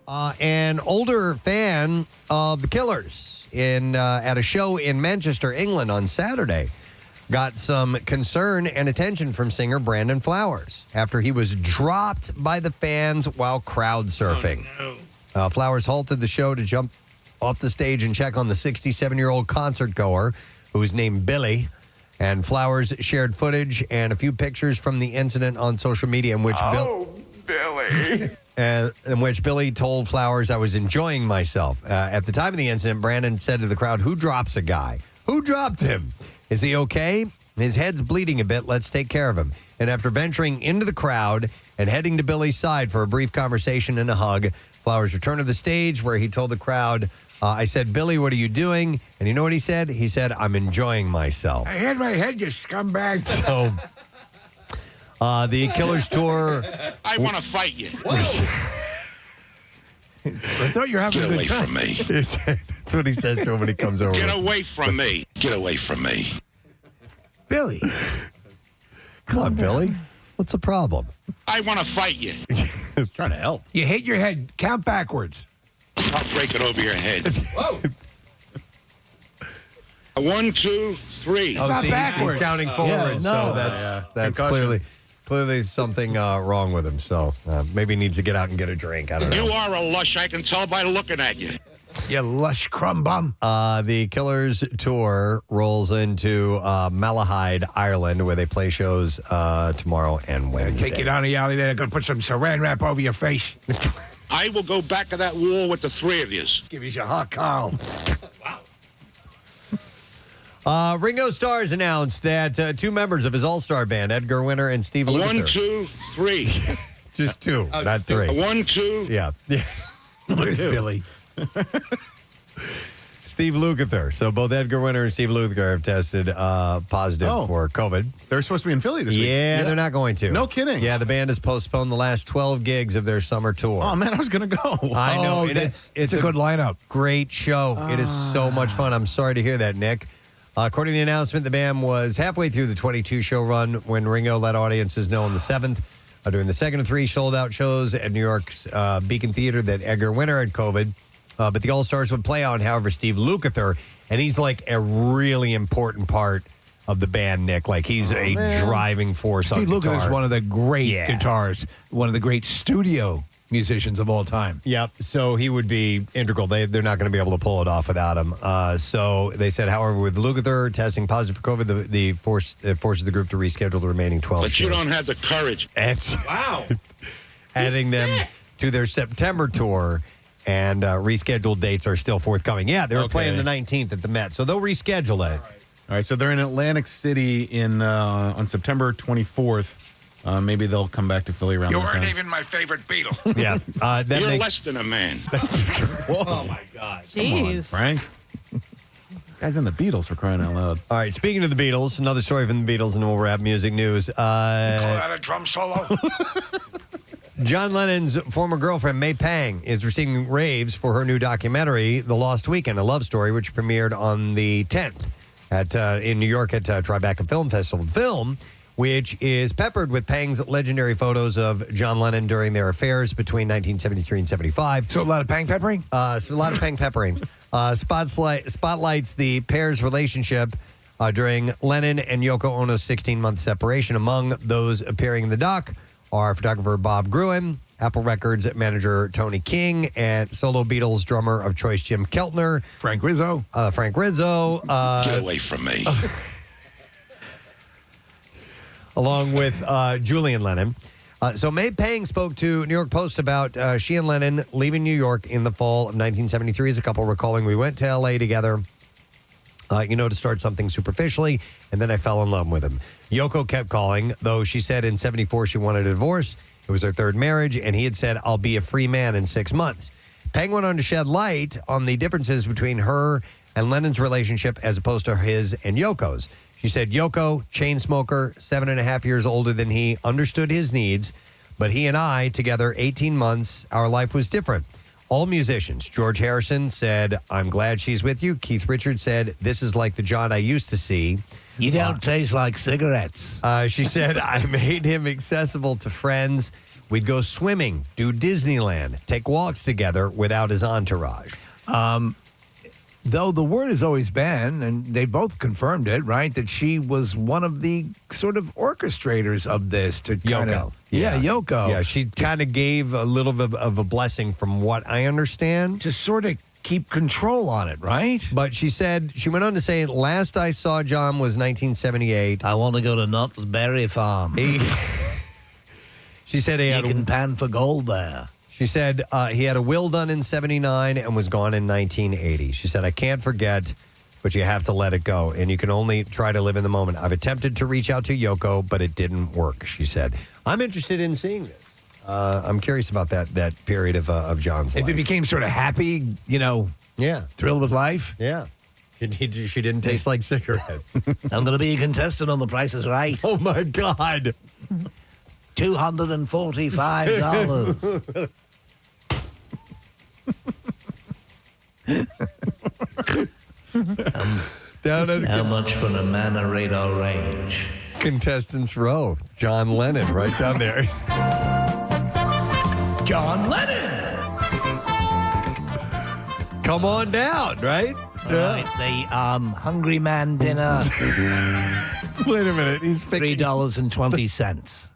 An older fan of the Killers at a show in Manchester, England on Saturday got some concern and attention from singer Brandon Flowers after he was dropped by the fans while crowd surfing. Oh, no. Flowers halted the show to jump off the stage and check on the 67-year-old concert goer who was named Billy. And Flowers shared footage and a few pictures from the incident on social media in which Billy. in which Billy told Flowers, I was enjoying myself. At the time of the incident, Brandon said to the crowd, who drops a guy? Who dropped him? Is he okay? His head's bleeding a bit. Let's take care of him. And after venturing into the crowd and heading to Billy's side for a brief conversation and a hug, Flowers returned to the stage where he told the crowd, I said, Billy, what are you doing? And you know what he said? He said, I'm enjoying myself. I hit my head, you scumbag. So, the Killers tour. I want to fight you. I thought you were having Get a away good time. from me. That's what he says to him when he comes over. Get away from me. Get away from me. Billy. Come on, Billy. What's the problem? I want to fight you. Trying to help. You hit your head. Count backwards. I'll break it over your head. Whoa. 1, 2, 3. not backwards. He's counting forward, so that's Concussion. clearly something wrong with him. So maybe he needs to get out and get a drink. I don't know. You are a lush. I can tell by looking at you. You lush crumb bum. The Killers tour rolls into Malahide, Ireland, where they play shows tomorrow and Wednesday. Take you down the alley there. Gonna put some saran wrap over your face. I will go back to that wall with the three of you. Give you a hot Carl. Ringo Starr's announced that two members of his all-star band, Edgar Winter and Steve Lukather. 1, 2, 3. Just two, not three. 1, 2. Yeah. Where's Billy? Steve Lukather. So both Edgar Winter and Steve Lukather have tested positive for COVID. They're supposed to be in Philly this week. Yeah, they're not going to. No kidding. Yeah, the band has postponed the last 12 gigs of their summer tour. Oh, man, I was going to go. I know. Oh, and it's a good lineup. Great show. It is so much fun. I'm sorry to hear that, Nick. According to the announcement, the band was halfway through the 22-show run when Ringo let audiences know on the 7th during the second of 3 sold-out shows at New York's Beacon Theater that Edgar Winter had COVID. But the All-Stars would play on, however, Steve Lukather, and he's like a really important part of the band, Nick. Like, he's a driving force on guitar. Steve Lukather is one of the great guitarists, one of the great studio musicians of all time. Yep. So he would be integral. They're not going to be able to pull it off without him. So they said, however, with Lukather testing positive for COVID, it forces the group to reschedule the remaining 12 But shows. you don't have the courage. And adding them to their September tour, and rescheduled dates are still forthcoming. Yeah, they were playing the 19th at the Met, so they'll reschedule it. All right, so they're in Atlantic City on September 24th. Maybe they'll come back to Philly around You that weren't time. even my favorite Beatle. Yeah. You're less than a man. Oh, my God. Jeez. Frank. Guy's in the Beatles, for crying out loud. All right, speaking of the Beatles, another story from the Beatles, and then we'll wrap music news. Call that a drum solo? John Lennon's former girlfriend, May Pang, is receiving raves for her new documentary, The Lost Weekend, a love story, which premiered on the 10th in New York at Tribeca Film Festival. The film, which is peppered with Pang's legendary photos of John Lennon during their affairs between 1973 and 75. So a lot of Pang peppering? So a lot of Pang pepperings. Spotlights the pair's relationship during Lennon and Yoko Ono's 16-month separation. Among those appearing in the doc are photographer Bob Gruen, Apple Records manager Tony King, and solo Beatles drummer of choice Jim Keltner. Frank Rizzo. Get away from me. Along with Julian Lennon. So May Pang spoke to New York Post about she and Lennon leaving New York in the fall of 1973 as a couple, recalling, we went to L.A. together, to start something superficially, and then I fell in love with him. Yoko kept calling, though she said in 74 she wanted a divorce. It was her third marriage, and he had said, I'll be a free man in 6 months. Pang went on to shed light on the differences between her and Lennon's relationship as opposed to his and Yoko's. She said, Yoko, chain smoker, 7.5 years older than he, understood his needs, but he and I, together 18 months, our life was different. All musicians. George Harrison said, I'm glad she's with you. Keith Richards said, this is like the John I used to see. You don't taste like cigarettes. She said, I made him accessible to friends. We'd go swimming, do Disneyland, take walks together without his entourage. Though the word has always been, and they both confirmed it, right, that she was one of the sort of orchestrators of this to kind Yoko. of... Yeah, Yoko. Yeah, she kind of gave a little bit of a blessing from what I understand. To sort of keep control on it, right? But she went on to say, last I saw John was 1978. I want to go to Knott's Berry Farm. She said he had You can pan for gold there. She said he had a will done in 79 and was gone in 1980. She said, I can't forget, but you have to let it go. And you can only try to live in the moment. I've attempted to reach out to Yoko, but it didn't work, she said. I'm interested in seeing this. I'm curious about that period of John's life. If it became sort of happy, Yeah. thrilled with life. Yeah. She didn't taste like cigarettes. I'm going to be a contestant on The Price is Right. Oh, my God. $245. Down at How much for a man at radar range? Contestants Row. John Lennon right down there. John Lennon. Come on down, right? All right, the Hungry Man dinner, Wait a minute. He's picking. $3.20.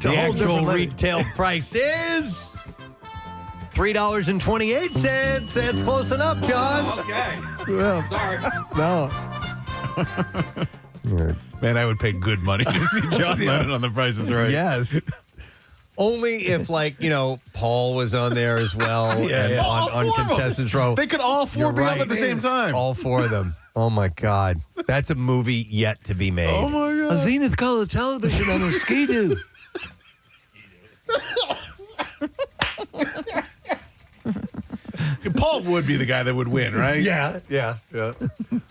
The actual retail price is $3.28. That's close enough, John. Okay. Well, Sorry. no. Man, I would pay good money to see John Lennon on The Price is Right. Yes. Only if, Paul was on there as well. And on Contestants Row. They could all four You're be right. up at the same time. All four of them. Oh, my God. That's a movie yet to be made. Oh, my God. A Zenith color television on a Ski-Doo. Paul would be the guy that would win, right? Yeah.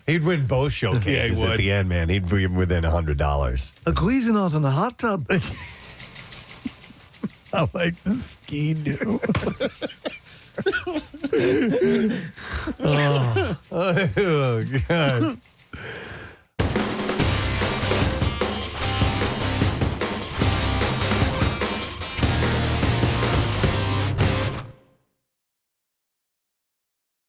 He'd win both showcases at the end, man. He'd be within $100. A Cuisinart in a hot tub. I like the Ski-Doo. oh, God.